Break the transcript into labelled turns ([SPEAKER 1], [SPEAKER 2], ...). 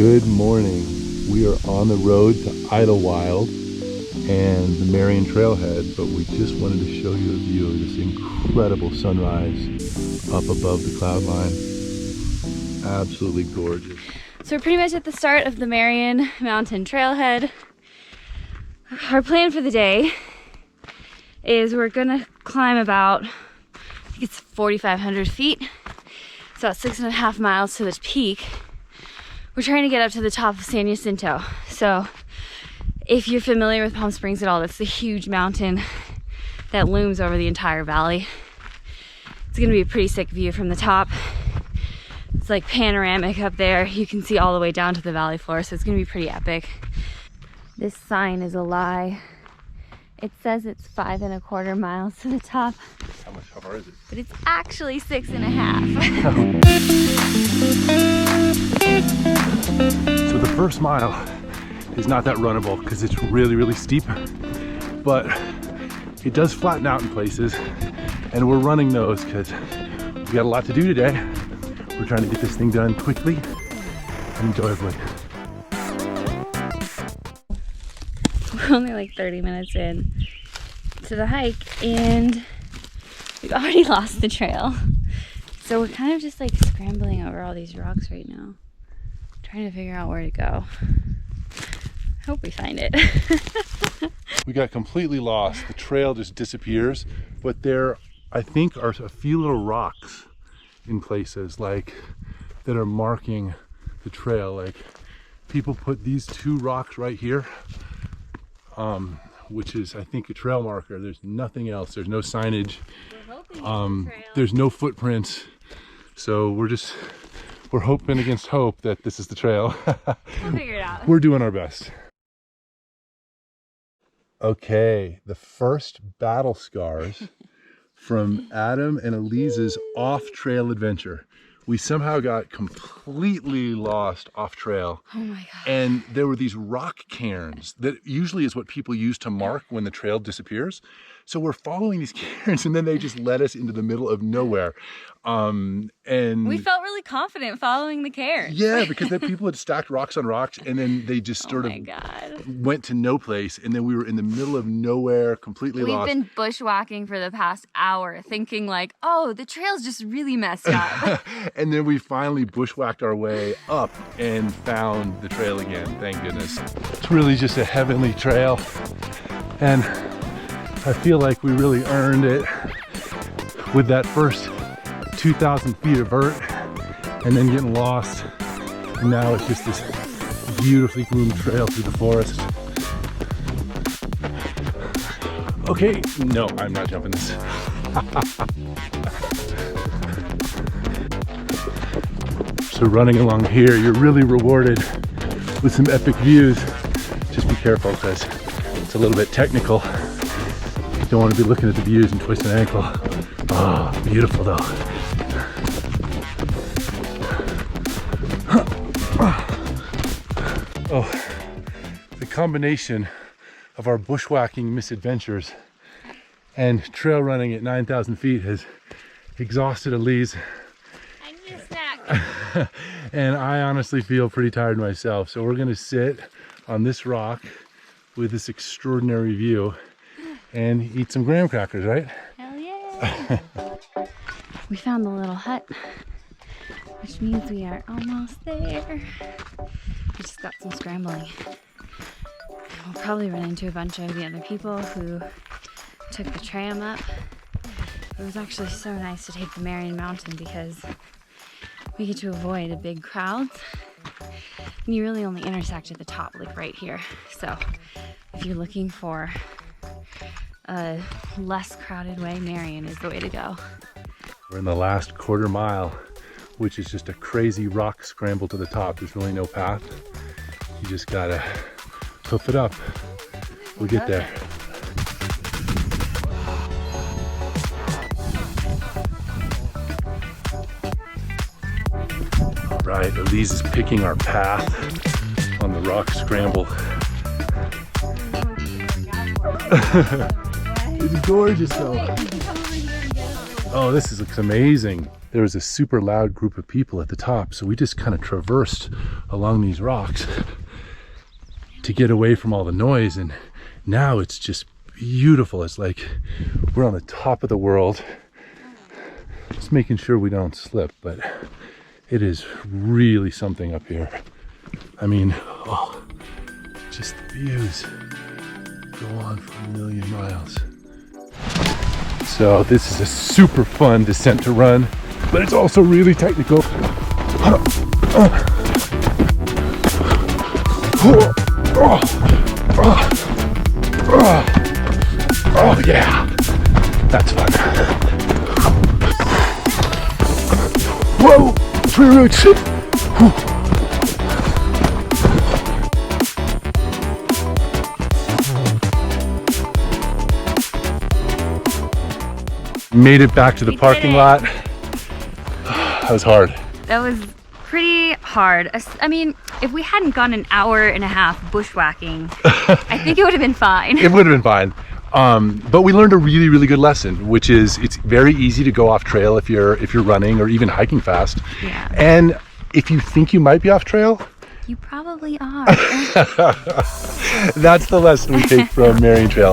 [SPEAKER 1] Good morning. We are on the road to Idyllwild and the Marion trailhead, but we just wanted to show you a view of this incredible sunrise up above the cloud line. Absolutely gorgeous.
[SPEAKER 2] So we're pretty much at the start of the Marion Mountain trailhead. Our plan for the day is we're gonna climb about, I think it's 4,500 feet. It's about 6.5 miles to the peak. We're trying to get up to the top of San Jacinto. So if you're familiar with Palm Springs at all, that's the huge mountain that looms over the entire valley. It's gonna be a pretty sick view from the top. It's like panoramic up there. You can see all the way down to the valley floor, so it's gonna be pretty epic. This sign is a lie. It says it's 5.25 miles to the top.
[SPEAKER 1] How far is it?
[SPEAKER 2] But it's actually 6.5.
[SPEAKER 1] So the first mile is not that runnable because it's really, really steep, but it does flatten out in places, and we're running those because we got a lot to do today. We're trying to get this thing done quickly and enjoyably.
[SPEAKER 2] We're only like 30 minutes in to the hike and we've already lost the trail. So we're kind of just like scrambling over all these rocks right now, trying to figure out where to go. I hope we find it.
[SPEAKER 1] We got completely lost. The trail just disappears, but there, I think, are a few little rocks in places like that are marking the trail. Like people put these two rocks right here, which is, I think, a trail marker. There's nothing else. There's no signage. There's no footprints. So we're hoping against hope that this is the trail.
[SPEAKER 2] We'll figure it out.
[SPEAKER 1] We're doing our best. Okay, the first battle scars from Adam and Elise's off-trail adventure. We somehow got completely lost off trail.
[SPEAKER 2] Oh my God.
[SPEAKER 1] And there were these rock cairns that usually is what people use to mark when the trail disappears. So we're following these cairns and then they just led us into the middle of nowhere. And
[SPEAKER 2] we felt really confident following the cairns.
[SPEAKER 1] Yeah, because the people had stacked rocks on rocks and then they just sort of went to no place. And then we were in the middle of nowhere, completely lost.
[SPEAKER 2] We've been bushwhacking for the past hour thinking like, oh, the trail's just really messed up.
[SPEAKER 1] And then we finally bushwhacked our way up and found the trail again, thank goodness. It's really just a heavenly trail. And I feel like we really earned it with that first 2,000 feet of vert and then getting lost. And now it's just this beautifully groomed trail through the forest. Okay, no, I'm not jumping this. So running along here, you're really rewarded with some epic views. Just be careful because it's a little bit technical. You don't want to be looking at the views and twist an ankle. Oh, beautiful though. Oh, the combination of our bushwhacking misadventures and trail running at 9,000 feet has exhausted Elise.
[SPEAKER 2] I need a snack.
[SPEAKER 1] And I honestly feel pretty tired myself. So we're gonna sit on this rock with this extraordinary view and eat some graham crackers, right?
[SPEAKER 2] Hell yeah. We found the little hut, which means we are almost there. We just got some scrambling. We'll probably run into a bunch of the other people who took the tram up. It was actually so nice to take the Marion Mountain because we get to avoid a big crowds. And you really only intersect at the top, like right here. So if you're looking for a less crowded way, Marion is the way to go.
[SPEAKER 1] We're in the last quarter mile, which is just a crazy rock scramble to the top. There's really no path. You just gotta hoof it up. We'll get there. All right, Elise is picking our path on the rock scramble. It's gorgeous though. Oh, this looks amazing. there was a super loud group of people at the top. So we just kind of traversed along these rocks to get away from all the noise. And now it's just beautiful. It's like we're on the top of the world. Just making sure we don't slip, but it is really something up here. I mean, oh, just the views go on for a million miles. So this is a super fun descent to run, but it's also really technical. Oh yeah, that's fun. Whoa, tree roots. Made it back to the parking lot. That was hard.
[SPEAKER 2] That was pretty hard. I mean, if we hadn't gone an hour and a half bushwhacking, I think it would have been fine.
[SPEAKER 1] It would have been fine. But we learned a really, really good lesson, which is it's very easy to go off trail if you're running or even hiking fast.
[SPEAKER 2] Yeah.
[SPEAKER 1] And if you think you might be off trail,
[SPEAKER 2] you probably are.
[SPEAKER 1] that's the lesson we take from Marion Trail.